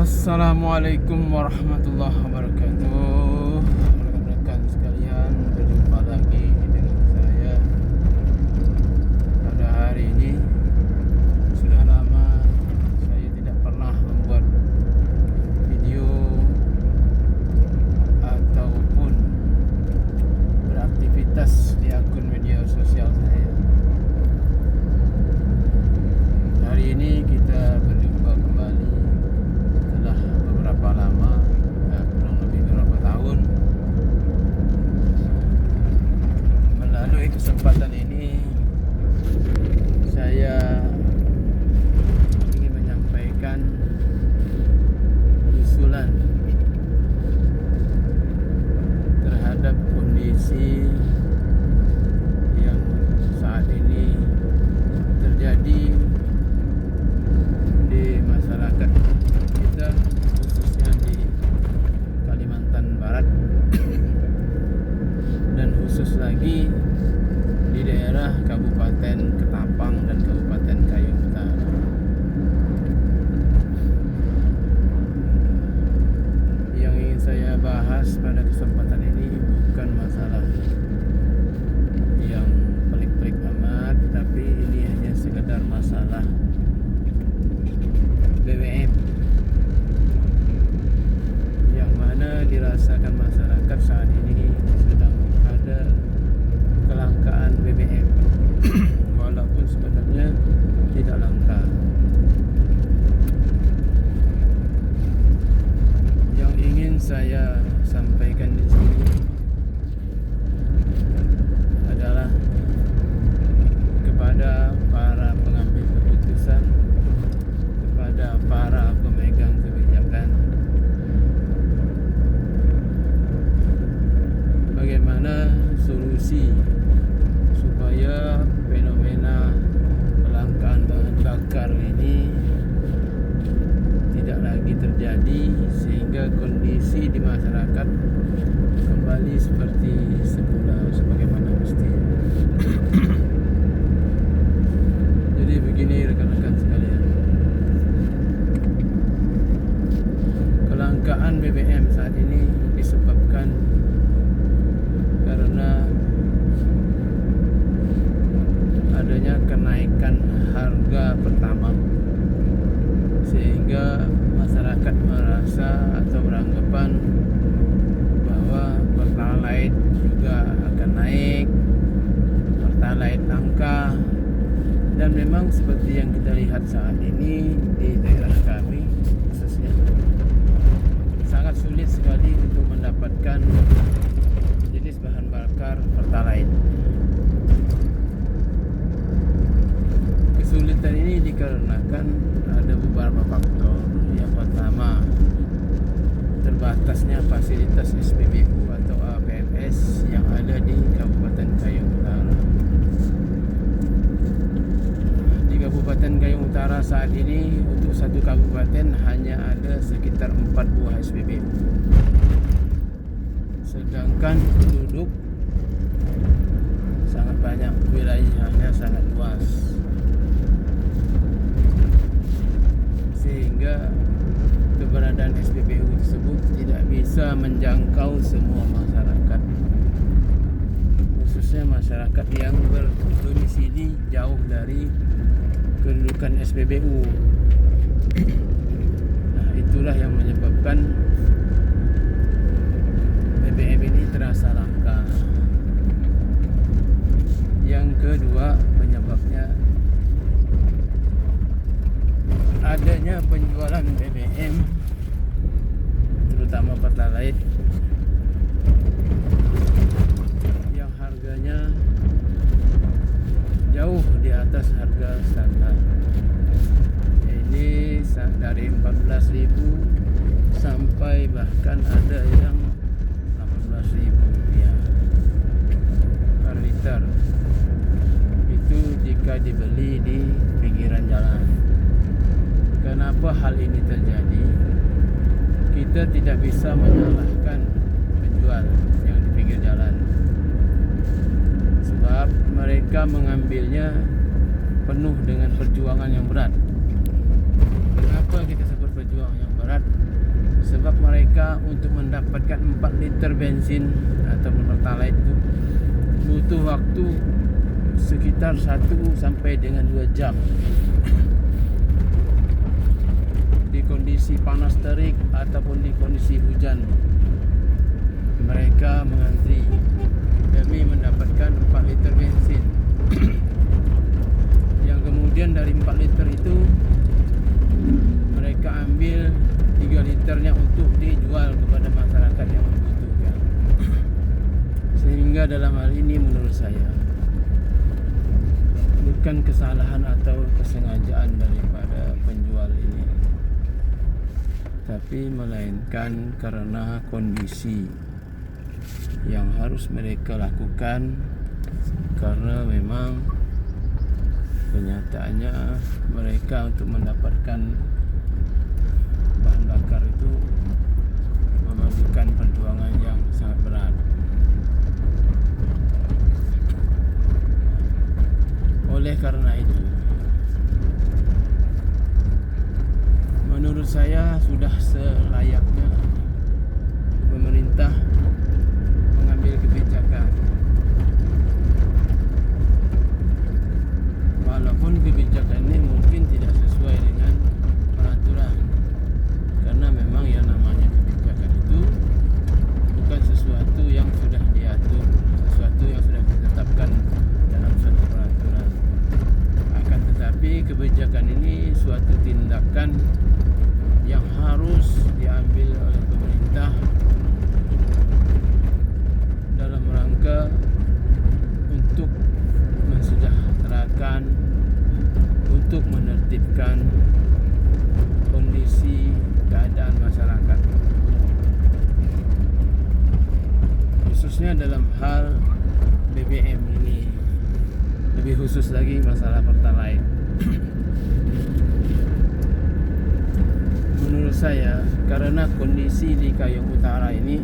Assalamualaikum warahmatullahi wabarakatuh. Rekan-rekan sekalian, berjumpa lagi dengan saya pada hari ini. Sudah lama saya tidak pernah membuat video ataupun beraktivitas di akun media sosial saya. Hari ini kita berjumpa kembali setelah beberapa lama, kurang lebih beberapa tahun. Melalui kesempatan ini saya ingin menyampaikan usulan terhadap kondisi yang saat ini terjadi di masyarakat kita, khususnya di Kalimantan Barat dan khusus lagi di daerah Kabupaten Ketapang dan Kabupaten Kayong Utara. Yang ingin saya bahas pada kesempatan ini bukan masalah yang pelik-pelik amat, tapi ini hanya sekedar masalah BBM yang mana dirasakan masyarakat saat ini sedang ada kelangkaan BBM walaupun sebenarnya tidak langka. Yang ingin saya sampaikan di sini adalah kepada para pengambil keputusan, kepada para pemegang kebijakan, bagaimana solusi supaya fenomena kelangkaan bahan bakar ini tidak lagi terjadi, sehingga kondisi di masyarakat kembali seperti semula sebagaimana mestinya. Jadi begini rekan-rekan sekalian, kelangkaan BBM saat ini disebabkan karena adanya kenaikan harga pertamax, sehingga masyarakat merasa atau beranggapan bahwa pertalite juga akan naik, pertalite langka. Dan memang seperti yang kita lihat saat ini di daerah kami khususnya, sangat sulit sekali untuk mendapatkan jenis bahan bakar pertalite. Kesulitan ini dikarenakan ada beberapa faktor. Yang pertama, terbatasnya fasilitas SPBU atau APMS yang ada di Kabupaten Kayong Utara. Di Kabupaten Kayong Utara saat ini untuk satu kabupaten hanya ada sekitar 4 buah SPBU. Sedangkan penduduk sangat banyak, wilayahnya sangat luas, sehingga keberadaan SPBU tersebut tidak bisa menjangkau semua masyarakat, khususnya masyarakat yang berdomisili jauh dari kedudukan SPBU. Nah, itulah yang menyebabkan BBM ini terasa langka. Yang kedua penyebabnya adanya penjualan BBM, terutama pertalite, yang harganya jauh di atas harga standar. Ini dari 14.000 sampai bahkan ada yang 18.000 rupiah per liter. Itu jika dibeli di pinggiran jalan. Kenapa hal ini terjadi? Kita tidak bisa menyalahkan penjual yang di pinggir jalan, sebab mereka mengambilnya penuh dengan perjuangan yang berat. Kenapa kita sebut perjuangan yang berat? Sebab mereka untuk mendapatkan 4 liter bensin atau pertalite itu butuh waktu sekitar 1 sampai dengan 2 jam di kondisi panas terik ataupun di kondisi hujan. Mereka mengantri demi mendapatkan 4 liter bensin yang kemudian dari 4 liter itu mereka ambil 3 liternya untuk dijual kepada masyarakat yang membutuhkan. Sehingga dalam hal ini menurut saya bukan kesalahan atau kesengajaan daripada penjual ini, tapi melainkan karena kondisi yang harus mereka lakukan, karena memang kenyataannya mereka untuk mendapatkan bahan bakar itu memerlukan perjuangan yang sangat berat. Oleh karena itu, menurut saya sudah selayaknya pemerintah mengambil kebijakan. Walaupun kebijakan ini mungkin tidak sesuai dengan peraturan, karena memang yang namanya kebijakan itu bukan sesuatu yang sudah diatur, sesuatu yang sudah ditetapkan dalam suatu peraturan. Akan tetapi kebijakan ini suatu tindakan yang harus diambil oleh pemerintah dalam rangka untuk mensejahterakan, untuk menertibkan kondisi keadaan masyarakat, khususnya dalam hal BBM ini, lebih khusus lagi masalah pertalite. Menurut saya, karena kondisi di Kayong Utara ini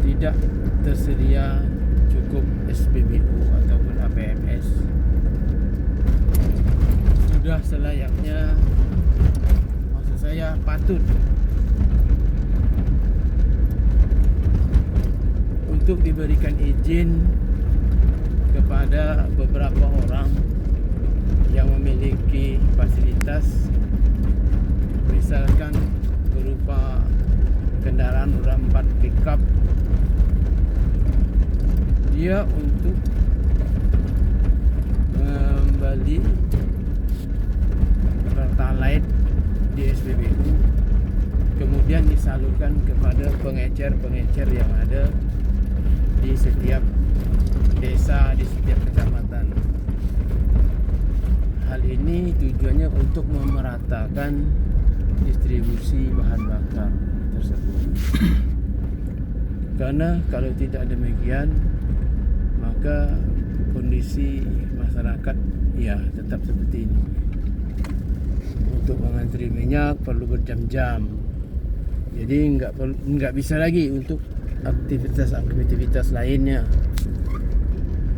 tidak tersedia cukup SPBU ataupun APMS, sudah selayaknya, maksud saya patut untuk diberikan izin kepada beberapa orang yang memiliki fasilitas, misalkan berupa kendaraan roda 4 pickup, dia untuk membeli pertalite di SPBU, kemudian disalurkan kepada pengecer-pengecer yang ada di setiap desa, di setiap kecamatan. Hal ini tujuannya untuk memeratakan distribusi bahan bakar tersebut. Karena kalau tidak demikian, maka kondisi masyarakat ya tetap seperti ini. Untuk mengantri minyak perlu berjam-jam. Jadi enggak bisa lagi untuk aktivitas lainnya.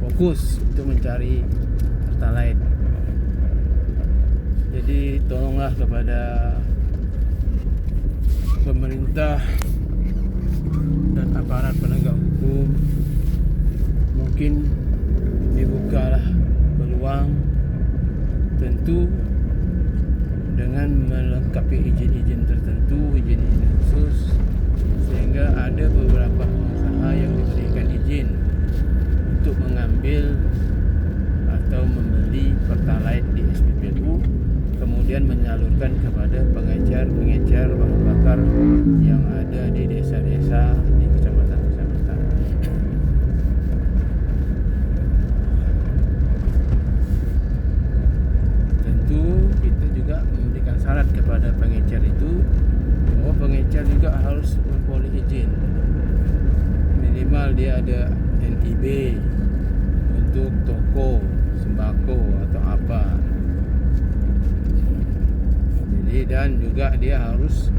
Fokus untuk mencari pertalite. Jadi tolonglah kepada pemerintah dan aparat penegak hukum, mungkin dibukalah peluang, tentu dengan melengkapi izin-izin tertentu, izin-izin khusus, sehingga ada beberapa pengusaha yang diberikan izin untuk mengambil atau membeli pertalite di SPBU, kemudian menyalurkan kepada pengecer bahan bakar yang ada di desa-desa, di kecamatan-kecamatan. Tentu kita juga memberikan syarat kepada pengecer itu bahwa pengecer juga harus memperoleh izin, minimal dia ada NIB untuk toko sembako atau apa. Jadi, dan juga dia harus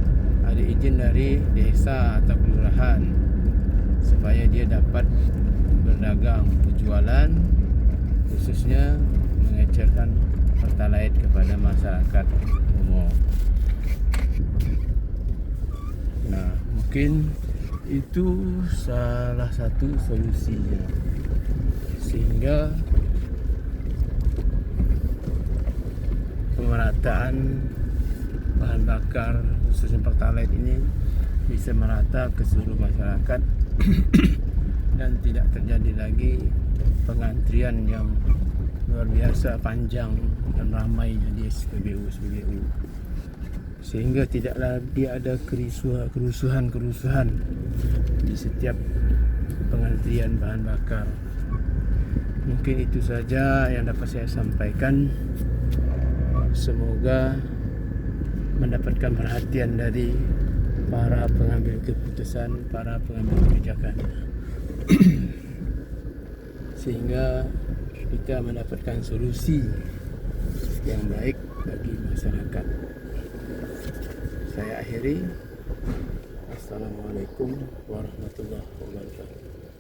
ada izin dari desa atau kelurahan supaya dia dapat berdagang, berjualan, khususnya mengecerkan pertalite kepada masyarakat umum. mungkin itu salah satu solusinya, sehingga pemerataan bahan bakar khususnya Pertalite ini bisa merata ke seluruh masyarakat dan tidak terjadi lagi pengantrian yang luar biasa panjang dan ramainya di SPBU, sehingga tidak lagi ada kerusuhan di setiap pengantrian bahan bakar. Mungkin itu saja yang dapat saya sampaikan. Semoga mendapatkan perhatian dari para pengambil keputusan, para pengambil kebijakan sehingga kita mendapatkan solusi yang baik bagi masyarakat. Saya akhiri. Assalamualaikum warahmatullahi wabarakatuh.